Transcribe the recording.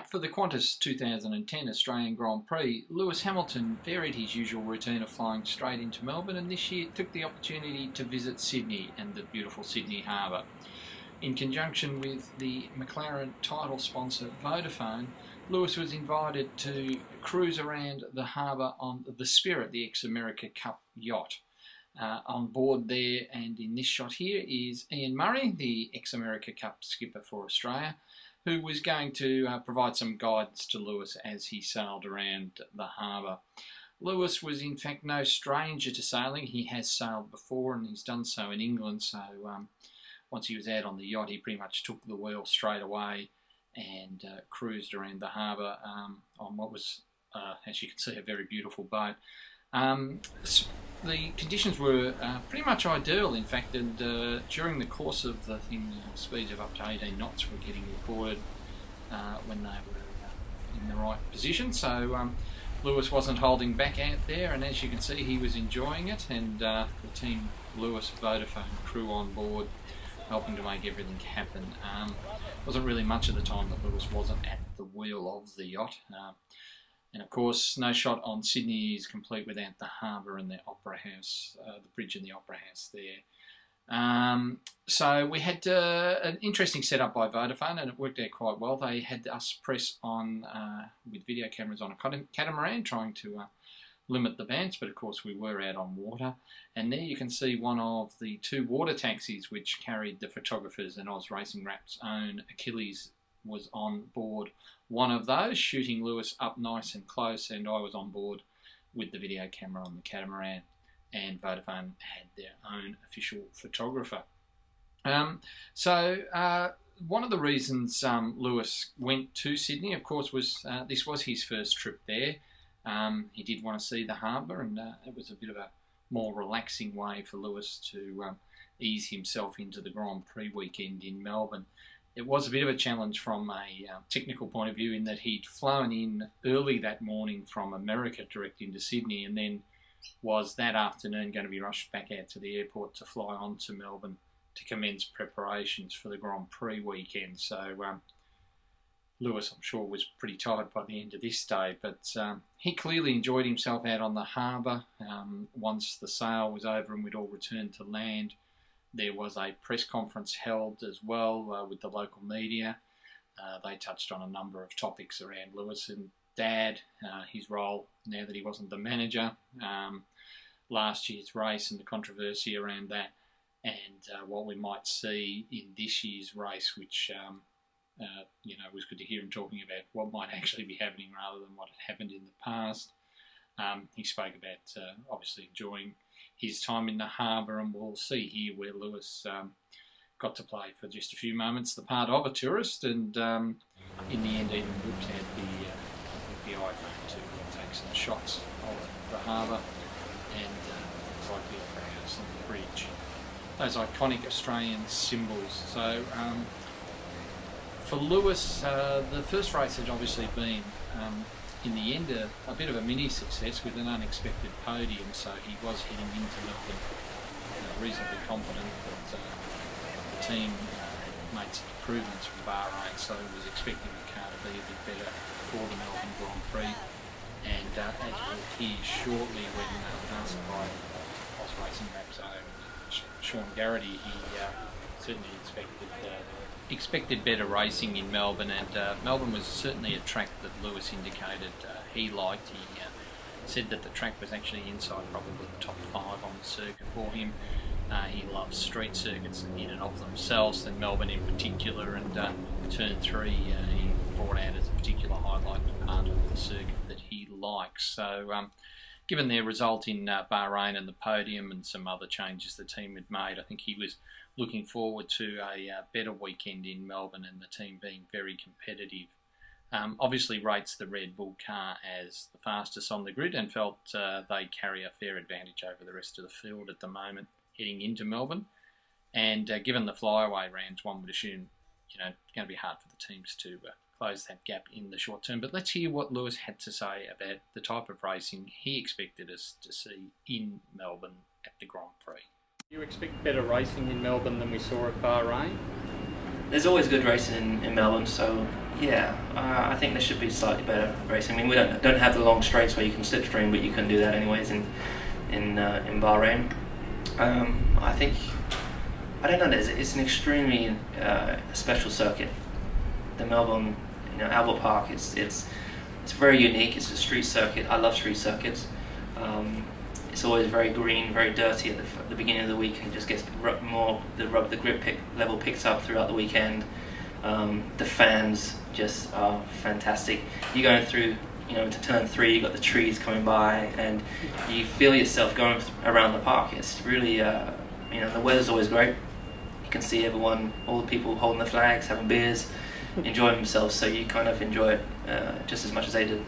For the Qantas 2010 Australian Grand Prix, Lewis Hamilton varied his usual routine of flying straight into Melbourne, and this year took the opportunity to visit Sydney and the beautiful Sydney Harbour. In conjunction with the McLaren title sponsor Vodafone, Lewis was invited to cruise around the harbour on the Spirit, the ex-America Cup yacht. On board there, and in this shot here, is Ian Murray, the ex-America Cup skipper for Australia, who was going to provide some guidance to Lewis as he sailed around the harbour. Lewis was in fact no stranger to sailing. He has sailed before and he's done so in England, so once he was out on the yacht he pretty much took the wheel straight away and cruised around the harbour on what was, as you can see, a very beautiful boat. The conditions were pretty much ideal, in fact, and during the course of the thing, speeds of up to 18 knots were getting recorded when they were in the right position. So Lewis wasn't holding back out there, and as you can see, he was enjoying it, and the team Lewis Vodafone crew on board helping to make everything happen. Wasn't really much of the time that Lewis wasn't at the wheel of the yacht. And of course, no shot on Sydney is complete without the harbour and the Opera House, the bridge and the Opera House there. So we had an interesting setup by Vodafone, and it worked out quite well. They had us press on with video cameras on a catamaran, trying to limit the bounce, but of course we were out on water. And there you can see one of the two water taxis which carried the photographers, and Oz Racing Wrap's own Achilles was on board one of those, shooting Lewis up nice and close, and I was on board with the video camera on the catamaran, and Vodafone had their own official photographer. One of the reasons Lewis went to Sydney, of course, was this was his first trip there. He did want to see the harbour, and it was a bit of a more relaxing way for Lewis to ease himself into the Grand Prix weekend in Melbourne. It was a bit of a challenge from a technical point of view, in that he'd flown in early that morning from America direct into Sydney, and then was that afternoon going to be rushed back out to the airport to fly on to Melbourne to commence preparations for the Grand Prix weekend. So Lewis, I'm sure, was pretty tired by the end of this day, but he clearly enjoyed himself out on the harbour. Once the sail was over and we'd all returned to land, there was a press conference held as well with the local media. They touched on a number of topics around Lewis and Dad, his role now that he wasn't the manager, last year's race and the controversy around that, and what we might see in this year's race, which was good to hear him talking about what might actually be happening rather than what had happened in the past. He spoke about obviously enjoying his time in the harbour, and we'll see here where Lewis got to play for just a few moments the part of a tourist, and in the end even whipped out the iPhone to take some shots of the harbour and things like the Opera House and the bridge, those iconic Australian symbols. So for Lewis, the first race had obviously been in the end a bit of a mini success with an unexpected podium, so he was heading into Melbourne reasonably confident that the team had made some improvements from Bahrain, so he was expecting the car to be a bit better for the Melbourne Grand Prix. And as we'll hear shortly, when asked by Oz Racing Wrap's own Sean Garrity, he certainly expected better racing in Melbourne, and Melbourne was certainly a track that Lewis indicated he liked. He said that the track was actually inside probably the top 5 on the circuit for him. He loves street circuits in and of themselves, and Melbourne in particular, and Turn 3 he brought out as a particular highlight part of the circuit that he likes. So given their result in Bahrain and the podium and some other changes the team had made, I think he was looking forward to a better weekend in Melbourne, and the team being very competitive. Obviously rates the Red Bull car as the fastest on the grid, and felt they carry a fair advantage over the rest of the field at the moment heading into Melbourne. And given the flyaway rounds, one would assume it's going to be hard for the teams to close that gap in the short term. But let's hear what Lewis had to say about the type of racing he expected us to see in Melbourne at the Grand Prix. Do you expect better racing in Melbourne than we saw at Bahrain? There's always good racing in Melbourne, so Yeah, I think there should be slightly better racing. I mean, we don't have the long straights where you can slipstream, but you can do that anyways in Bahrain. I think, I don't know. It's an extremely special circuit. The Melbourne, Albert Park. It's very unique. It's a street circuit. I love street circuits. It's always very green, very dirty at the beginning of the week, and just gets the grip level picks up throughout the weekend. The fans just are fantastic. You're going through, to turn 3, you've got the trees coming by, and you feel yourself going around the park. It's really, the weather's always great. You can see everyone, all the people holding the flags, having beers, enjoying themselves, so you kind of enjoy it just as much as they did.